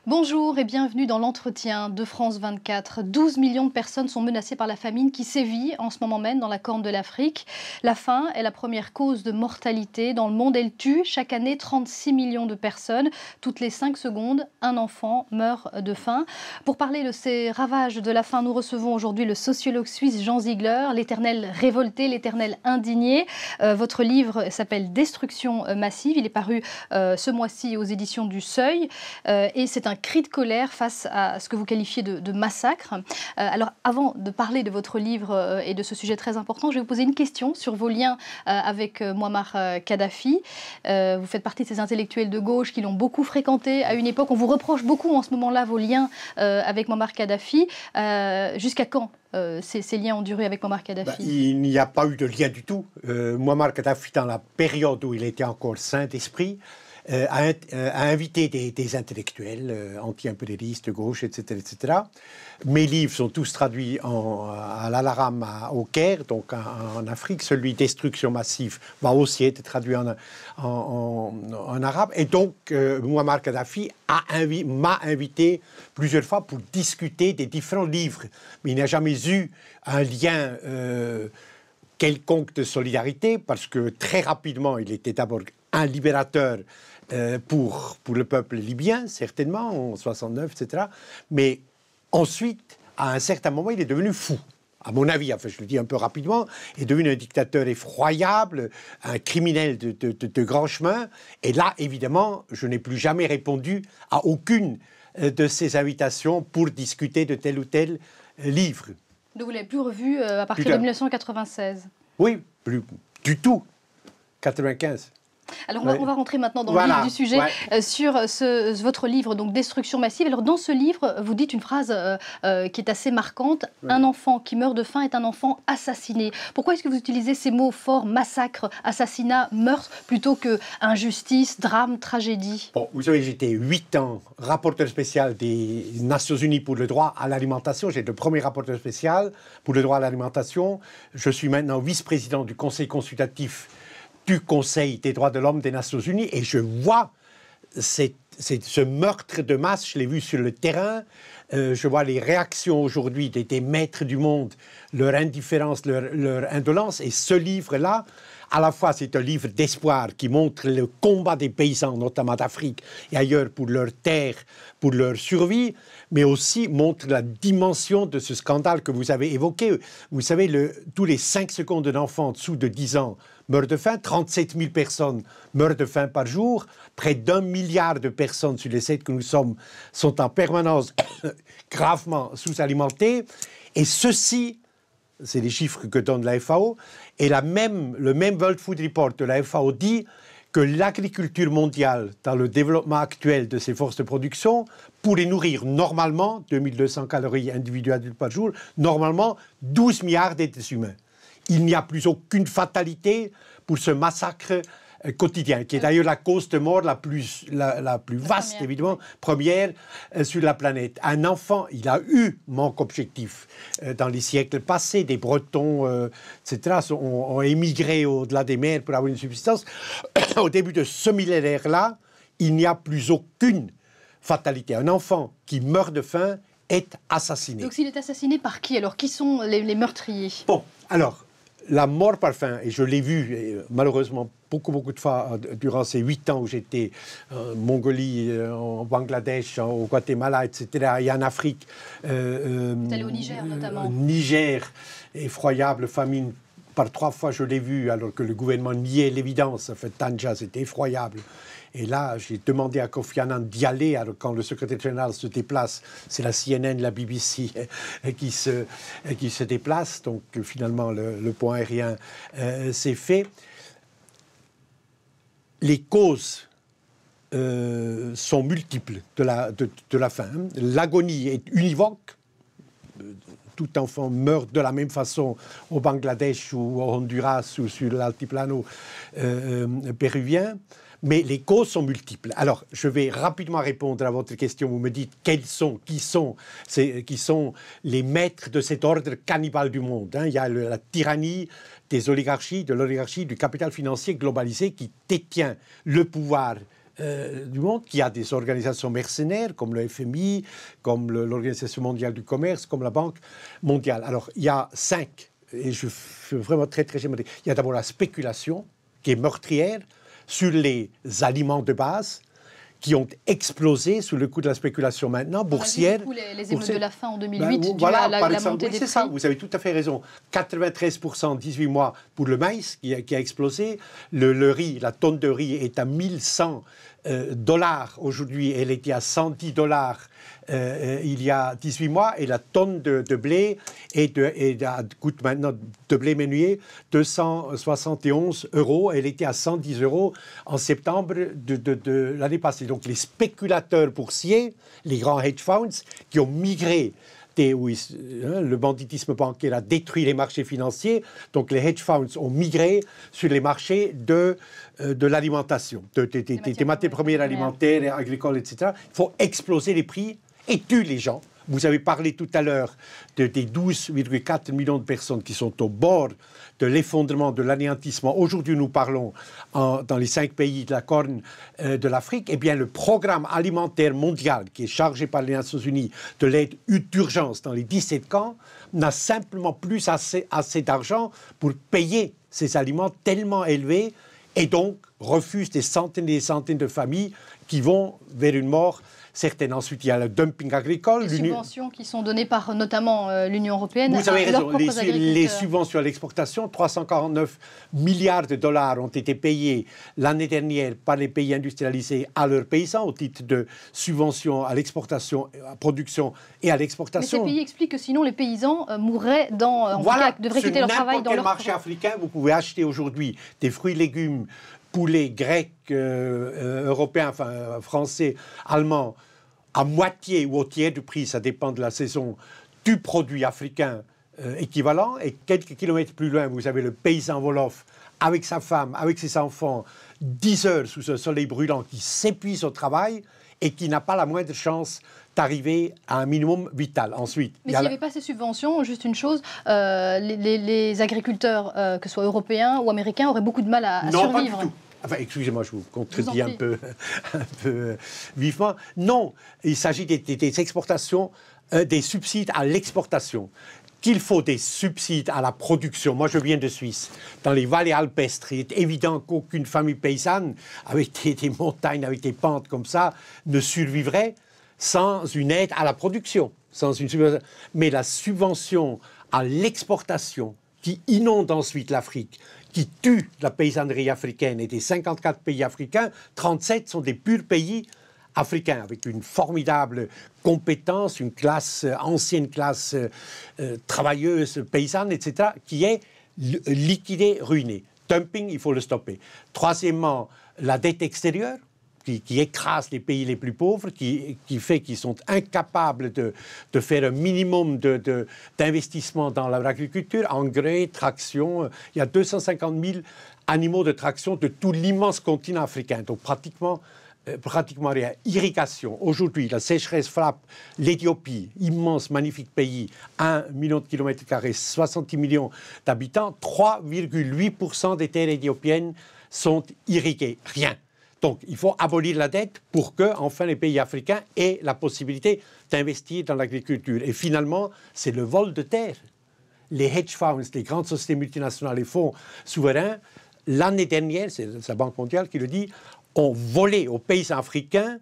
Bonjour et bienvenue dans l'entretien de France 24. 12 millions de personnes sont menacées par la famine qui sévit en ce moment même dans la Corne de l'Afrique. La faim est la première cause de mortalité dans le monde. Elle tue chaque année 36 millions de personnes. Toutes les 5 secondes, un enfant meurt de faim. Pour parler de ces ravages de la faim, nous recevons aujourd'hui le sociologue suisse Jean Ziegler, l'éternel révolté, l'éternel indigné. Votre livre s'appelle Destruction massive. Il est paru ce mois-ci aux éditions du Seuil. Et c'est un cri de colère face à ce que vous qualifiez de massacre. Alors, avant de parler de votre livre et de ce sujet très important, je vais vous poser une question sur vos liens avec Mouammar Kadhafi. Vous faites partie de ces intellectuels de gauche qui l'ont beaucoup fréquenté à une époque. On vous reproche beaucoup en ce moment-là vos liens avec Mouammar Kadhafi. Jusqu'à quand ces liens ont duré avec Mouammar Kadhafi? Il n'y a pas eu de lien du tout. Mouammar Kadhafi, dans la période où il était encore sain d'esprit, a invité des intellectuels anti-impérialistes, de gauche, etc., etc. Mes livres sont tous traduits à l'Alaram au Caire, donc en Afrique. Celui Destruction massive va aussi être traduit en arabe. Et donc, Mouammar Kadhafi m'a invité plusieurs fois pour discuter des différents livres. Mais il n'y a jamais eu un lien quelconque de solidarité, parce que très rapidement, il était d'abord un libérateur pour le peuple libyen, certainement, en 1969, etc. Mais ensuite, à un certain moment, il est devenu fou. À mon avis, enfin, je le dis un peu rapidement, il est devenu un dictateur effroyable, un criminel de grand chemin. Et là, évidemment, je n'ai plus jamais répondu à aucune de ses invitations pour discuter de tel ou tel livre. Donc vous ne l'avez plus revu à partir de 1996? Oui, plus du tout. 95. Alors on va rentrer maintenant dans le vif du sujet sur votre livre, donc Destruction massive. Alors dans ce livre, vous dites une phrase qui est assez marquante. Un enfant qui meurt de faim est un enfant assassiné. Pourquoi est-ce que vous utilisez ces mots forts, massacre, assassinat, meurtre, plutôt que injustice, drame, tragédie? Bon, vous savez, j'étais 8 ans rapporteur spécial des Nations Unies pour le droit à l'alimentation. J'étais le premier rapporteur spécial pour le droit à l'alimentation. Je suis maintenant vice-président du Conseil consultatif du Conseil des droits de l'homme des Nations Unies, et je vois ce meurtre de masse, je l'ai vu sur le terrain, je vois les réactions aujourd'hui des maîtres du monde, leur indifférence, leur indolence, et ce livre-là, à la fois c'est un livre d'espoir qui montre le combat des paysans, notamment d'Afrique et ailleurs, pour leur terre, pour leur survie, mais aussi montre la dimension de ce scandale que vous avez évoqué. Vous savez, tous les 5 secondes d'un enfant en dessous de 10 ans meurt de faim, 37 000 personnes meurent de faim par jour, près d'1 milliard de personnes sur les 7 que nous sommes sont en permanence gravement sous-alimentées, et ceci, c'est les chiffres que donne la FAO, et le même World Food Report de la FAO dit que l'agriculture mondiale, dans le développement actuel de ses forces de production, pourrait nourrir normalement, 2200 calories individuelles par jour, normalement 12 milliards d'êtres humains. Il n'y a plus aucune fatalité pour ce massacre quotidien, qui est d'ailleurs la cause de mort la plus vaste, évidemment, première sur la planète. Un enfant, il a eu manque objectif dans les siècles passés. Des Bretons, etc., ont émigré au-delà des mers pour avoir une subsistance. Au début de ce millénaire-là, il n'y a plus aucune fatalité. Un enfant qui meurt de faim est assassiné. Donc s'il est assassiné par qui? Alors qui sont les meurtriers? Bon, alors, la mort par faim, et je l'ai vu malheureusement beaucoup de fois durant ces 8 ans où j'étais en Mongolie, en Bangladesh, au Guatemala, etc., et en Afrique. Vous êtes allé au Niger notamment. Niger, effroyable famine. Par 3 fois, je l'ai vu, alors que le gouvernement niait l'évidence. En fait, Tanja, c'était effroyable. Et là, j'ai demandé à Kofi Annan d'y aller. Alors, quand le secrétaire général se déplace, c'est la CNN, la BBC qui se déplace. Donc, finalement, le pont aérien s'est fait. Les causes sont multiples de la faim. L'agonie est univoque. Tout enfant meurt de la même façon au Bangladesh ou au Honduras ou sur l'altiplano péruvien. Mais les causes sont multiples. Alors, je vais rapidement répondre à votre question. Vous me dites qui sont les maîtres de cet ordre cannibale du monde, hein. Il y a la tyrannie des oligarchies, de l'oligarchie du capital financier globalisé qui détient le pouvoir du monde, qui a des organisations mercenaires comme le FMI, comme l'Organisation mondiale du commerce, comme la Banque mondiale. Alors, il y a 5, et je suis vraiment très schématique. Il y a d'abord la spéculation, qui est meurtrière, sur les aliments de base, qui ont explosé sous le coup de la spéculation maintenant, boursière. On a vu les émeutes de la faim en 2008, voilà, à la par exemple, montée des c'est prix. ça, vous avez tout à fait raison. 93% en 18 mois pour le maïs qui a explosé. Le riz, la tonne de riz est à 1100 dollars aujourd'hui. Elle était à 110 dollars il y a 18 mois. Et la tonne de blé coûte maintenant, de blé meunier, 271 €. Elle était à 110 € en septembre de l'année passée. Donc les spéculateurs boursiers, les grands hedge funds qui ont migré le banditisme bancaire a détruit les marchés financiers, donc les hedge funds ont migré sur les marchés de l'alimentation, des matières premières alimentaires, agricoles, etc. Il faut exploser les prix et tuer les gens. Vous avez parlé tout à l'heure des 12,4 millions de personnes qui sont au bord de l'effondrement, de l'anéantissement. Aujourd'hui, nous parlons dans les 5 pays de la Corne de l'Afrique. Eh bien, le programme alimentaire mondial, qui est chargé par les Nations Unies de l'aide d'urgence dans les 17 camps, n'a simplement plus assez d'argent pour payer ces aliments tellement élevés et donc refuse des centaines et des centaines de familles qui vont vers une mort certaine. Ensuite, il y a le dumping agricole. Les subventions qui sont données par notamment l'Union européenne. Vous avez raison, les subventions à l'exportation, 349 milliards de dollars ont été payés l'année dernière par les pays industrialisés à leurs paysans au titre de subventions à l'exportation, à la production et à l'exportation. Mais ces pays expliquent que sinon les paysans mourraient devraient quitter leur travail dans leur marché africain. Vous pouvez acheter aujourd'hui des fruits et légumes, poulets grecs, européens, enfin français, allemands, à moitié ou au tiers du prix, ça dépend de la saison, du produit africain équivalent. Et quelques kilomètres plus loin, vous avez le paysan wolof avec sa femme, avec ses enfants, 10 heures sous ce soleil brûlant, qui s'épuise au travail et qui n'a pas la moindre chance d'arriver à un minimum vital. Ensuite, mais s'il n'y avait pas ces subventions, juste une chose, les agriculteurs, que ce soit européens ou américains, auraient beaucoup de mal à survivre. Pas du tout. Enfin, excusez-moi, je vous contredis un peu vivement. Non, il s'agit des exportations, des subsides à l'exportation. Qu'il faut des subsides à la production. Moi, je viens de Suisse. Dans les vallées alpestres, il est évident qu'aucune famille paysanne, avec des montagnes, avec des pentes comme ça, ne survivrait sans une aide à la production. Mais la subvention à l'exportation qui inonde ensuite l'Afrique, qui tue la paysannerie africaine, et des 54 pays africains, 37 sont des purs pays africains, avec une formidable compétence, une classe, ancienne classe travailleuse, paysanne, etc., qui est liquidée, ruinée. Dumping, il faut le stopper. Troisièmement, la dette extérieure, qui écrase les pays les plus pauvres, qui fait qu'ils sont incapables de faire un minimum d'investissement dans l'agriculture, engrais, traction. Il y a 250 000 animaux de traction de tout l'immense continent africain, donc pratiquement rien. Irrigation. Aujourd'hui, la sécheresse frappe l'Éthiopie, immense, magnifique pays, 1 million de kilomètres carrés, 60 millions d'habitants, 3,8% des terres éthiopiennes sont irriguées. Rien. Donc, il faut abolir la dette pour que, enfin, les pays africains aient la possibilité d'investir dans l'agriculture. Et finalement, c'est le vol de terre. Les hedge funds, les grandes sociétés multinationales, les fonds souverains, l'année dernière, c'est la Banque mondiale qui le dit, ont volé aux paysans africains,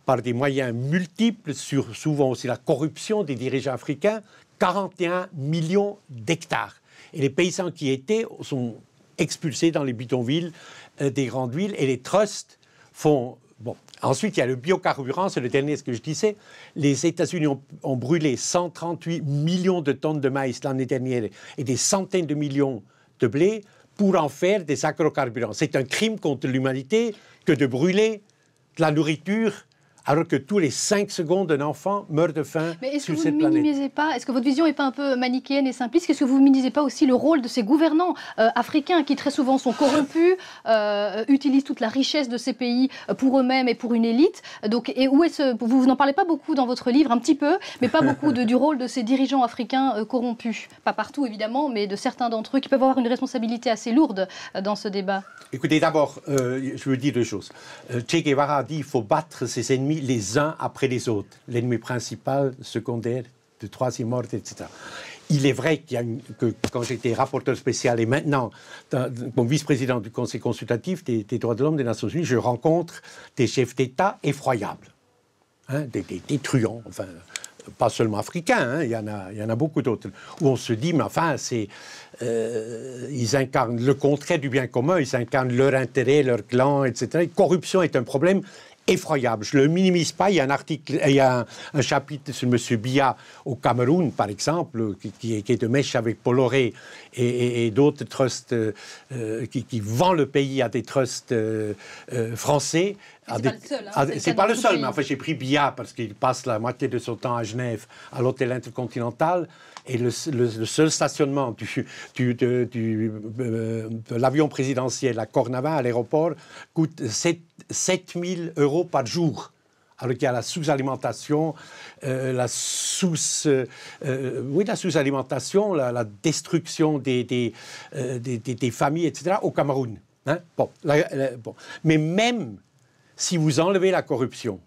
par des moyens multiples, souvent aussi la corruption des dirigeants africains, 41 millions d'hectares. Et les paysans qui étaient sont expulsés dans les bidonvilles des grandes villes, et les trusts font... Bon. Ensuite, il y a le biocarburant, c'est le dernier, ce que je disais. Les États-Unis ont brûlé 138 millions de tonnes de maïs l'année dernière et des centaines de millions de blé pour en faire des agrocarburants. C'est un crime contre l'humanité que de brûler de la nourriture alors que tous les 5 secondes, un enfant meurt de faim sur cette planète. Mais est-ce que vous ne minimisez pas, est-ce que votre vision n'est pas un peu manichéenne et simpliste? Est-ce que vous ne minimisez pas aussi le rôle de ces gouvernants africains qui très souvent sont corrompus, utilisent toute la richesse de ces pays pour eux-mêmes et pour une élite? Donc, et où vous n'en parlez pas beaucoup dans votre livre, un petit peu, mais pas beaucoup du rôle de ces dirigeants africains corrompus. Pas partout évidemment, mais de certains d'entre eux qui peuvent avoir une responsabilité assez lourde dans ce débat. Écoutez, d'abord, je veux dire deux choses. Che Guevara a dit qu'il faut battre ses ennemis les uns après les autres. L'ennemi principal, secondaire, de troisième ordre, etc. Il est vrai que quand j'étais rapporteur spécial et maintenant comme vice-président du Conseil consultatif des droits de l'homme des Nations Unies, je rencontre des chefs d'État effroyables, hein, des truands, enfin, pas seulement africains, hein, il y en a beaucoup d'autres, où on se dit, mais enfin, ils incarnent le contraire du bien commun, ils incarnent leur intérêt, leur clan, etc. La corruption est un problème effroyable. Je ne le minimise pas. Il y a un chapitre sur M. Biya au Cameroun, par exemple, qui est de mèche avec Bolloré et d'autres trusts qui vendent le pays à des trusts français. C'est pas le seul, mais enfin, j'ai pris Biya parce qu'il passe la moitié de son temps à Genève, à l'hôtel Intercontinental. Et le seul stationnement de l'avion présidentiel à Cornava, à l'aéroport, coûte 7 000 € par jour. Alors qu'il y a la sous-alimentation, la sous-alimentation, la destruction des familles, etc., au Cameroun. Hein? Bon. Mais même si vous enlevez la corruption,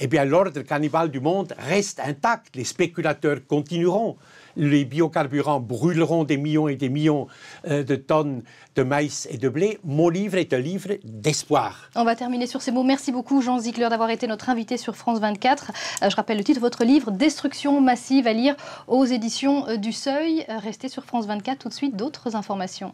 eh bien, l'ordre cannibale du monde reste intact. Les spéculateurs continueront. Les biocarburants brûleront des millions et des millions de tonnes de maïs et de blé. Mon livre est un livre d'espoir. On va terminer sur ces mots. Merci beaucoup, Jean Ziegler, d'avoir été notre invité sur France 24. Je rappelle le titre de votre livre, Destruction massive, à lire aux éditions du Seuil. Restez sur France 24 tout de suite, d'autres informations.